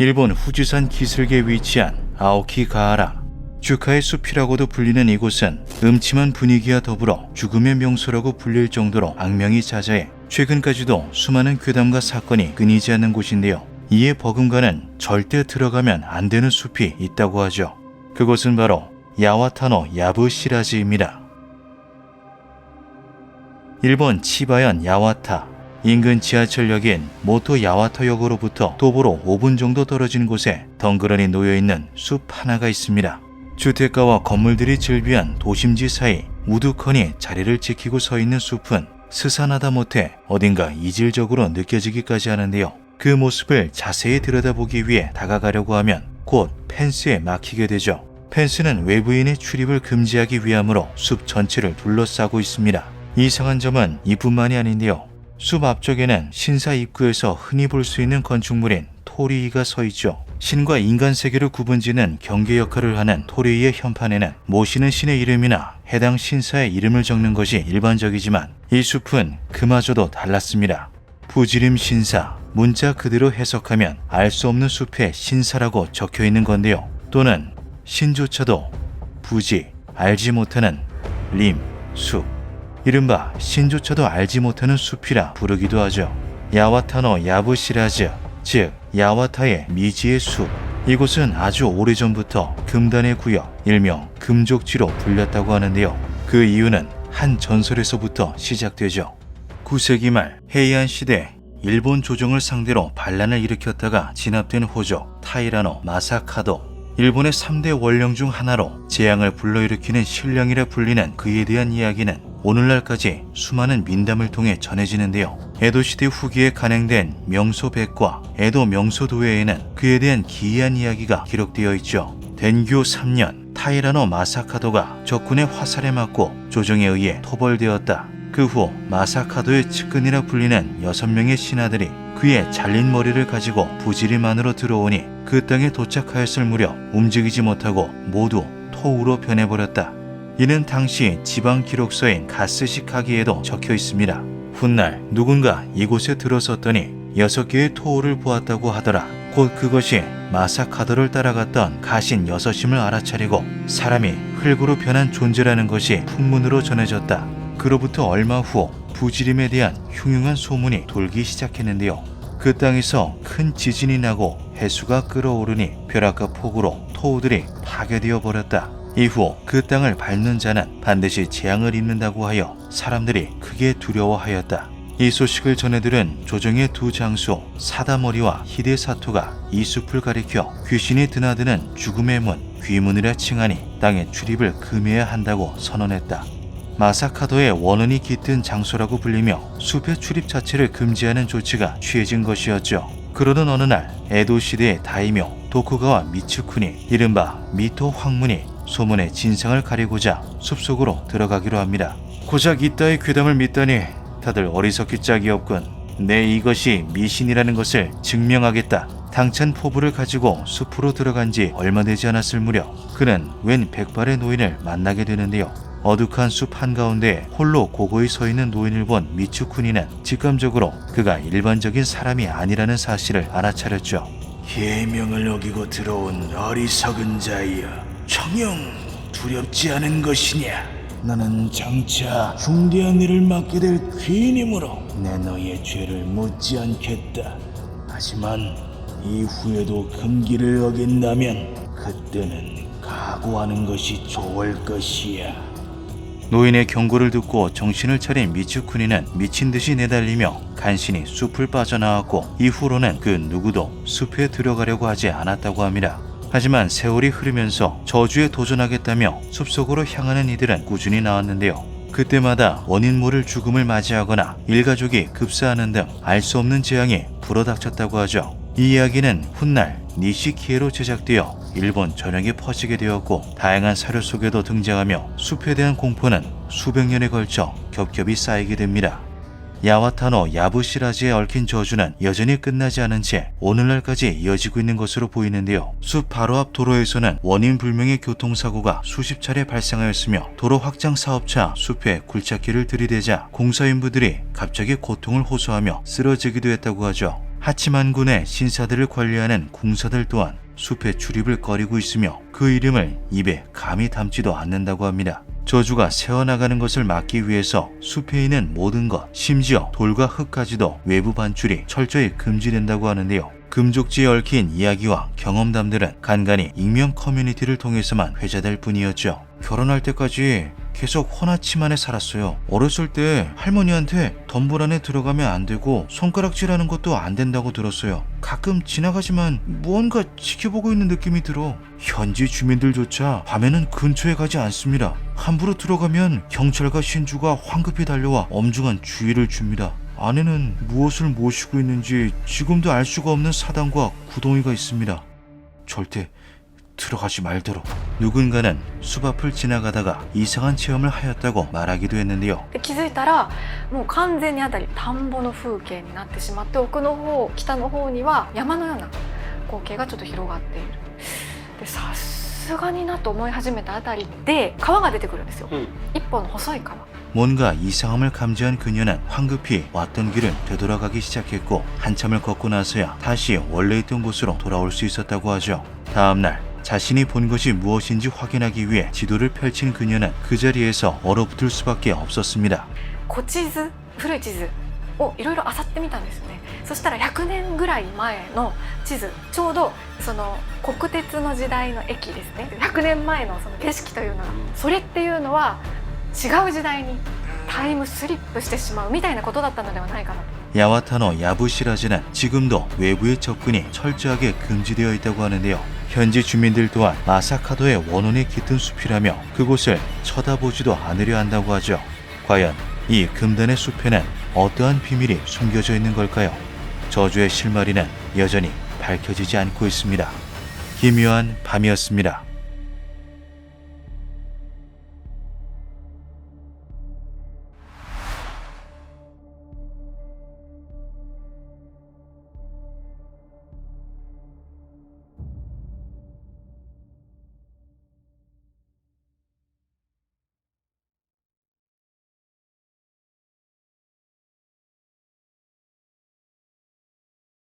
일본 후지산 기슭에 위치한 아오키가하라. 주카의 숲이라고도 불리는 이곳은 음침한 분위기와 더불어 죽음의 명소라고 불릴 정도로 악명이 자자해 최근까지도 수많은 괴담과 사건이 끊이지 않는 곳인데요. 이에 버금가는 절대 들어가면 안 되는 숲이 있다고 하죠. 그곳은 바로 야와타노 야부시라지입니다. 일본 치바현 야와타. 인근 지하철역인 모토 야와타역으로부터 도보로 5분 정도 떨어진 곳에 덩그러니 놓여있는 숲 하나가 있습니다. 주택가와 건물들이 즐비한 도심지 사이 우두커니 자리를 지키고 서 있는 숲은 스산하다 못해 어딘가 이질적으로 느껴지기까지 하는데요. 그 모습을 자세히 들여다보기 위해 다가가려고 하면 곧 펜스에 막히게 되죠. 펜스는 외부인의 출입을 금지하기 위함으로 숲 전체를 둘러싸고 있습니다. 이상한 점은 이뿐만이 아닌데요. 숲 앞쪽에는 신사 입구에서 흔히 볼 수 있는 건축물인 토리이가 서 있죠. 신과 인간 세계를 구분짓는 경계 역할을 하는 토리이의 현판에는 모시는 신의 이름이나 해당 신사의 이름을 적는 것이 일반적이지만 이 숲은 그마저도 달랐습니다. 부지림 신사, 문자 그대로 해석하면 알 수 없는 숲의 신사라고 적혀 있는 건데요. 또는 신조차도 부지, 알지 못하는 림, 숲, 이른바 신조차도 알지 못하는 숲이라 부르기도 하죠. 야와타노 야부시라즈, 즉 야와타의 미지의 숲. 이곳은 아주 오래전부터 금단의 구역, 일명 금족지로 불렸다고 하는데요. 그 이유는 한 전설에서부터 시작되죠. 9세기 말 헤이안 시대 일본 조정을 상대로 반란을 일으켰다가 진압된 호족 타이라노 마사카도. 일본의 3대 원령 중 하나로 재앙을 불러일으키는 신령이라 불리는 그에 대한 이야기는 오늘날까지 수많은 민담을 통해 전해지는데요. 에도시대 후기에 간행된 명소백과 에도 명소도회에는 그에 대한 기이한 이야기가 기록되어 있죠. den교 3년 타이라노 마사카도가 적군의 화살에 맞고 조정에 의해 토벌되었다. 그 후 마사카도의 측근이라 불리는 6명의 신하들이 그의 잘린 머리를 가지고 부지림 안으로 들어오니 그 땅에 도착하였을 무렵 움직이지 못하고 모두 토우로 변해버렸다. 이는 당시 지방 기록서인 가스시카기에도 적혀 있습니다. 훗날 누군가 이곳에 들어섰더니 6개의 토우를 보았다고 하더라. 곧 그것이 마사카도를 따라갔던 가신 6임을 알아차리고 사람이 흙으로 변한 존재라는 것이 풍문으로 전해졌다. 그로부터 얼마 후 부지림에 대한 흉흉한 소문이 돌기 시작했는데요. 그 땅에서 큰 지진이 나고 해수가 끓어오르니 벼락과 폭우로 토우들이 파괴되어 버렸다. 이후 그 땅을 밟는 자는 반드시 재앙을 입는다고 하여 사람들이 크게 두려워하였다. 이 소식을 전해들은 조정의 두 장수 사다머리와 히데사토가 이 숲을 가리켜 귀신이 드나드는 죽음의 문, 귀문이라 칭하니 땅에 출입을 금해야 한다고 선언했다. 마사카도의 원혼이 깃든 장소라고 불리며 숲의 출입 자체를 금지하는 조치가 취해진 것이었죠. 그러던 어느 날 에도 시대의 다이묘 도쿠가와 미츠쿠니 이른바 미토 황문이 소문의 진상을 가리고자 숲속으로 들어가기로 합니다. 고작 이따의 괴담을 믿다니 다들 어리석기 짝이 없군. 내 이것이 미신이라는 것을 증명하겠다. 당찬 포부를 가지고 숲으로 들어간 지 얼마 되지 않았을 무렵 그는 웬 백발의 노인을 만나게 되는데요. 어둑한 숲 한가운데 홀로 고고히 서 있는 노인을 본 미츠쿠니는 직감적으로 그가 일반적인 사람이 아니라는 사실을 알아차렸죠. 계명을 어기고 들어온 어리석은 자여, 청영 두렵지 않은 것이냐? 나는 장차 중대한 일을 맡게 될 귀인이므로 내 너의 죄를 묻지 않겠다. 하지만 이후에도 금기를 어긴다면 그때는 각오하는 것이 좋을 것이야. 노인의 경고를 듣고 정신을 차린 미츠쿠니는 미친 듯이 내달리며 간신히 숲을 빠져나왔고 이후로는 그 누구도 숲에 들어가려고 하지 않았다고 합니다. 하지만 세월이 흐르면서 저주에 도전하겠다며 숲속으로 향하는 이들은 꾸준히 나왔는데요. 그때마다 원인 모를 죽음을 맞이하거나 일가족이 급사하는 등 알 수 없는 재앙이 불어닥쳤다고 하죠. 이 이야기는 훗날 니시키에로 제작되어 일본 전역에 퍼지게 되었고 다양한 사료 속에도 등장하며 숲에 대한 공포는 수백 년에 걸쳐 겹겹이 쌓이게 됩니다. 야와타노 야부시라지에 얽힌 저주는 여전히 끝나지 않은 채 오늘날까지 이어지고 있는 것으로 보이는데요. 숲 바로 앞 도로에서는 원인 불명의 교통사고가 수십 차례 발생하였으며 도로 확장 사업차 숲에 굴착기를 들이대자 공사인부들이 갑자기 고통을 호소하며 쓰러지기도 했다고 하죠. 하치만 군의 신사들을 관리하는 궁사들 또한 숲에 출입을 꺼리고 있으며 그 이름을 입에 감히 담지도 않는다고 합니다. 저주가 새어나가는 것을 막기 위해서 숲에 있는 모든 것, 심지어 돌과 흙까지도 외부 반출이 철저히 금지된다고 하는데요. 금족지에 얽힌 이야기와 경험담들은 간간히 익명 커뮤니티를 통해서만 회자될 뿐이었죠. 결혼할 때까지 계속 헌화치만에 살았어요. 어렸을 때 할머니한테 덤불 안에 들어가면 안 되고 손가락질하는 것도 안 된다고 들었어요. 가끔 지나가지만 무언가 지켜보고 있는 느낌이 들어. 현지 주민들조차 밤에는 근처에 가지 않습니다. 함부로 들어가면 경찰과 신주가 황급히 달려와 엄중한 주의를 줍니다. 안에는 무엇을 모시고 있는지 지금도 알 수가 없는 사당과 구덩이가 있습니다. 절대 들어가지 말도록. 누군가는 숲 앞을 지나가다가 이상한 체험을 하였다고 말하기도 했는데요. で気づいたらもう完全にあたり田んぼの風景になってしまって、奥の方、北の方には山のような光景がちょっと広がっている。でさすがになと思い始めたあたりで川が出てくるんですよ。一本の細い川。 뭔가 이상함을 감지한 그녀는 황급히 왔던 길을 되돌아가기 시작했고 한참을 걷고 나서야 다시 원래 있던 곳으로 돌아올 수 있었다고 하죠. 다음날 자신이 본 것이 무엇인지 확인하기 위해 지도를 펼친 그녀는 그 자리에서 얼어붙을 수밖에 없었습니다. 古地図、古い地図をいろいろ漁ってみたんですよね。そしたら100年ぐらい前の地図、ちょうどその国鉄の時代の駅ですね。100年前のその景色というのが、それっていうのは違う時代にタイムスリップしてしまうみたいなことだったのではないかなと。 야와타노 야부시라즈는 지금도 외부의 접근이 철저하게 금지되어 있다고 하는데요. 현지 주민들 또한 마사카도의 원혼이 깃든 숲이라며 그곳을 쳐다보지도 않으려 한다고 하죠. 과연 이 금단의 숲에는 어떠한 비밀이 숨겨져 있는 걸까요? 저주의 실마리는 여전히 밝혀지지 않고 있습니다. 기묘한 밤이었습니다.